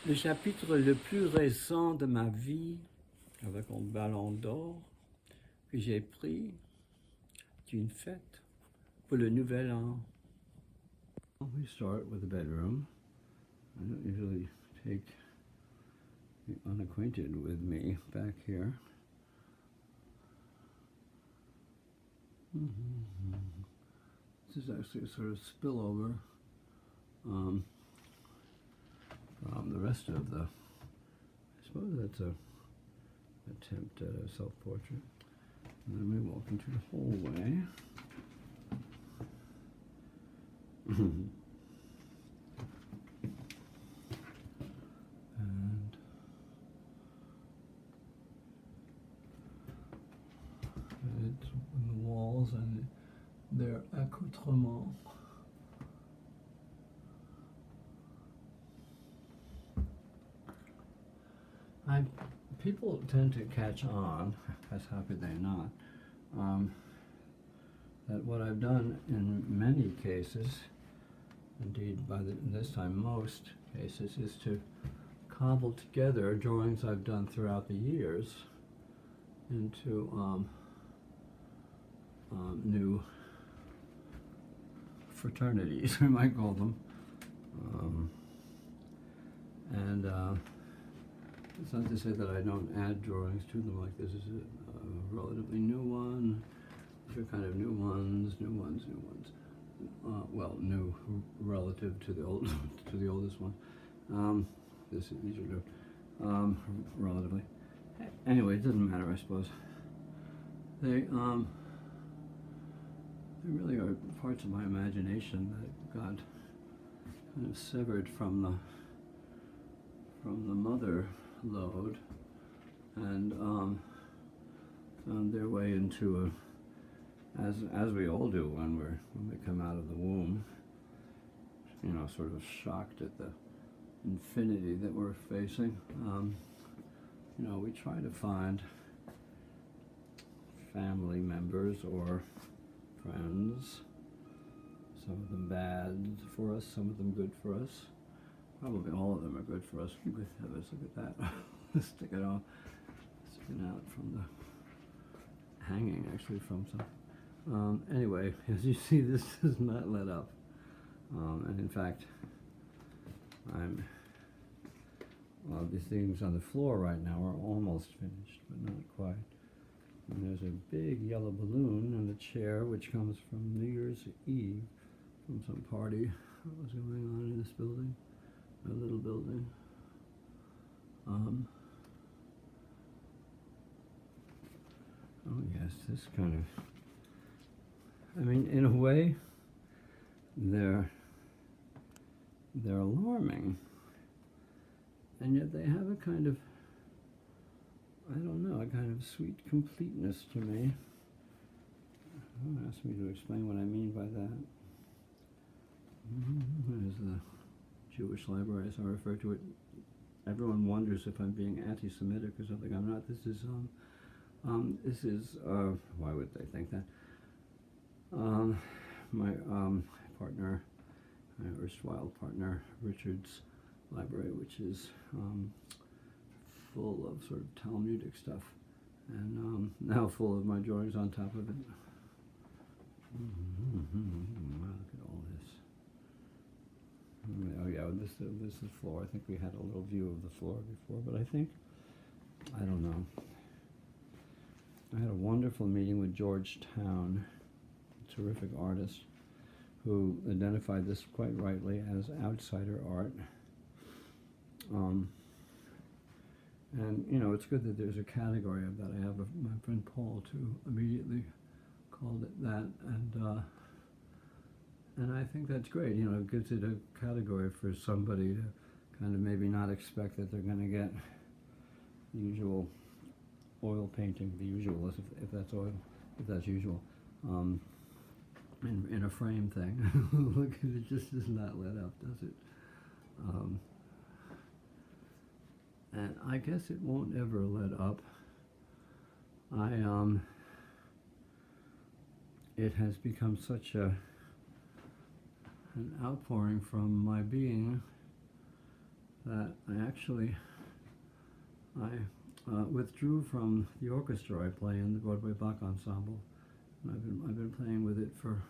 Le chapitre le plus récent de ma vie, avec un ballon d'or que j'ai pris d'une fête pour le nouvel an. We start with the bedroom. I don't usually take the unacquainted with me back here. This is actually a sort of spillover from the rest of the, I suppose that's a attempt at a self-portrait. And then we walk into the hallway. And it's in the walls and their accoutrements. People tend to catch on, as happy they not, that what I've done in many cases, indeed by this time most cases, is to cobble together drawings I've done throughout the years into new fraternities, we might call them. It's not to say that I don't add drawings to them, like this is a relatively new one. These are kind of new ones. Well, new relative to the old to the oldest one. These are new, relatively. Anyway, it doesn't matter, I suppose. They really are parts of my imagination that got kind of severed from the mother load and found their way into as we all do when we come out of the womb, you know, sort of shocked at the infinity that we're facing. You know, we try to find family members or friends, some of them bad for us, some of them good for us. Probably all of them are good for us. Let's look at that. Stick it out from the hanging, actually, from some. Anyway, as you see, this does not let up. And in fact, these things on the floor right now are almost finished, but not quite. And there's a big yellow balloon on the chair, which comes from New Year's Eve, from some party that was going on in this building. A little building. Oh yes, this kind of, I mean, in a way, they're alarming, and yet they have a kind of, I don't know, a kind of sweet completeness to me. Don't ask me to explain what I mean by that. There's the Jewish library, as I refer to it. Everyone wonders if I'm being anti-Semitic or something. I'm not. This is why would they think that? My partner, my erstwhile partner, Richard's library, which is full of sort of Talmudic stuff, and now full of my drawings on top of it. Wow, look at all this. Oh yeah, this is the floor. I think we had a little view of the floor before, but I don't know. I had a wonderful meeting with George Town, a terrific artist, who identified this quite rightly as outsider art. And you know, it's good that there's a category of that. I have my friend Paul too immediately called it that, and I think that's great. You know, it gives it a category for somebody to kind of maybe not expect that they're going to get the usual oil painting, the usual, if that's oil, if that's usual, in a frame thing. Look, it just does not let up, does it? And I guess it won't ever let up. It has become such an outpouring from my being that I withdrew from the orchestra I play in, the Broadway Bach Ensemble. And I've been playing with it for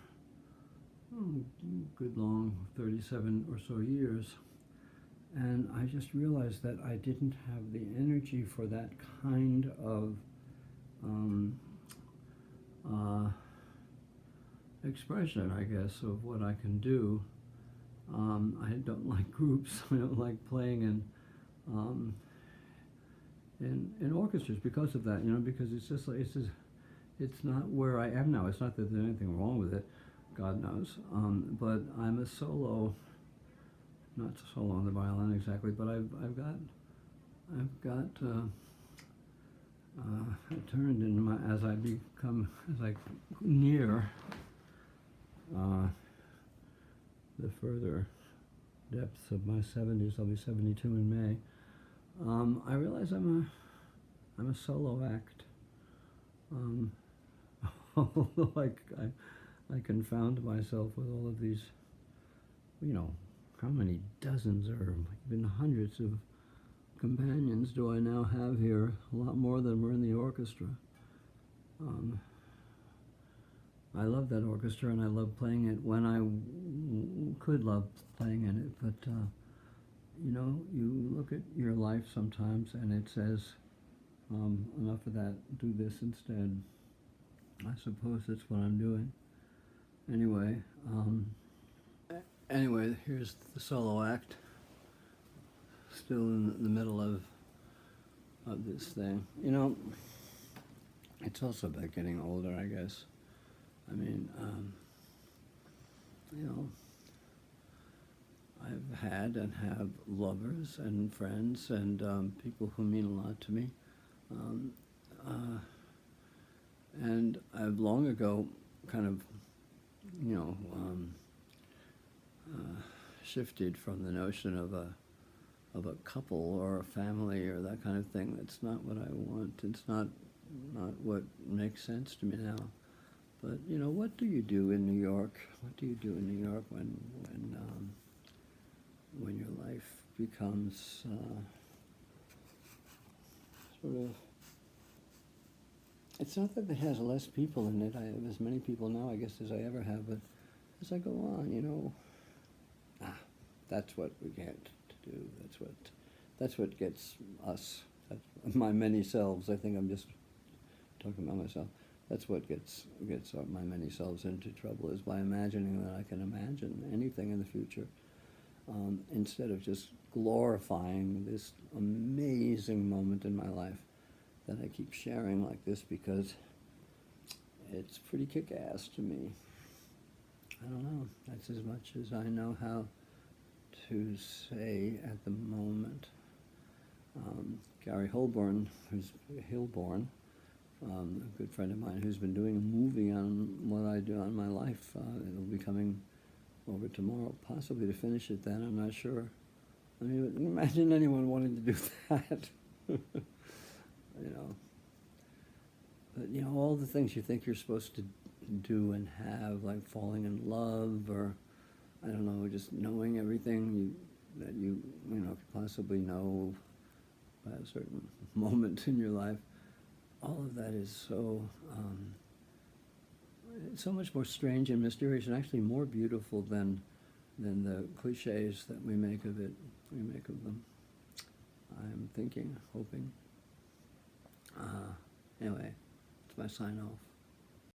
good long 37 or so years. And I just realized that I didn't have the energy for that kind of expression, I guess, of what I can do. I don't like groups. I don't like playing in orchestras because of that. Because it's just like it's not where I am now. It's not that there's anything wrong with it, God knows. But I'm a solo, not solo on the violin exactly, but I've got it turned into my, as I near the further depths of my 70s. I'll be 72 in May. I realize I'm a solo act. Although I confound myself with all of these, how many dozens or even hundreds of companions do I now have here? A lot more than were in the orchestra. I love that orchestra, and I love playing it when I could love playing in it. But you look at your life sometimes, and it says, enough of that. Do this instead. I suppose that's what I'm doing. Anyway, here's the solo act. Still in the middle of this thing. It's also about getting older, I guess. I mean, I've had and have lovers and friends and people who mean a lot to me. And I've long ago kind of, shifted from the notion of a couple or a family or that kind of thing. That's not what I want. It's not what makes sense to me now. But what do you do in New York? What do you do in New York when your life becomes sort of? It's not that it has less people in it. I have as many people now, I guess, as I ever have. But as I go on, that's what we get to do. That's what gets us. That's my many selves. I think I'm just talking about myself. That's what gets my many selves into trouble, is by imagining that I can imagine anything in the future, instead of just glorifying this amazing moment in my life that I keep sharing like this, because it's pretty kick-ass to me. I don't know. That's as much as I know how to say at the moment. Gary Holborn, who's Hilborn, a good friend of mine, who's been doing a movie on what I do on my life. It'll be coming over tomorrow, possibly to finish it then, I'm not sure. I mean, imagine anyone wanting to do that. But, all the things you think you're supposed to do and have, like falling in love, or, I don't know, just knowing everything that you could possibly know by a certain moment in your life. All of that is so, it's so much more strange and mysterious, and actually more beautiful than the cliches that we make of it. We make of them. I'm thinking, hoping. Anyway, it's my sign off.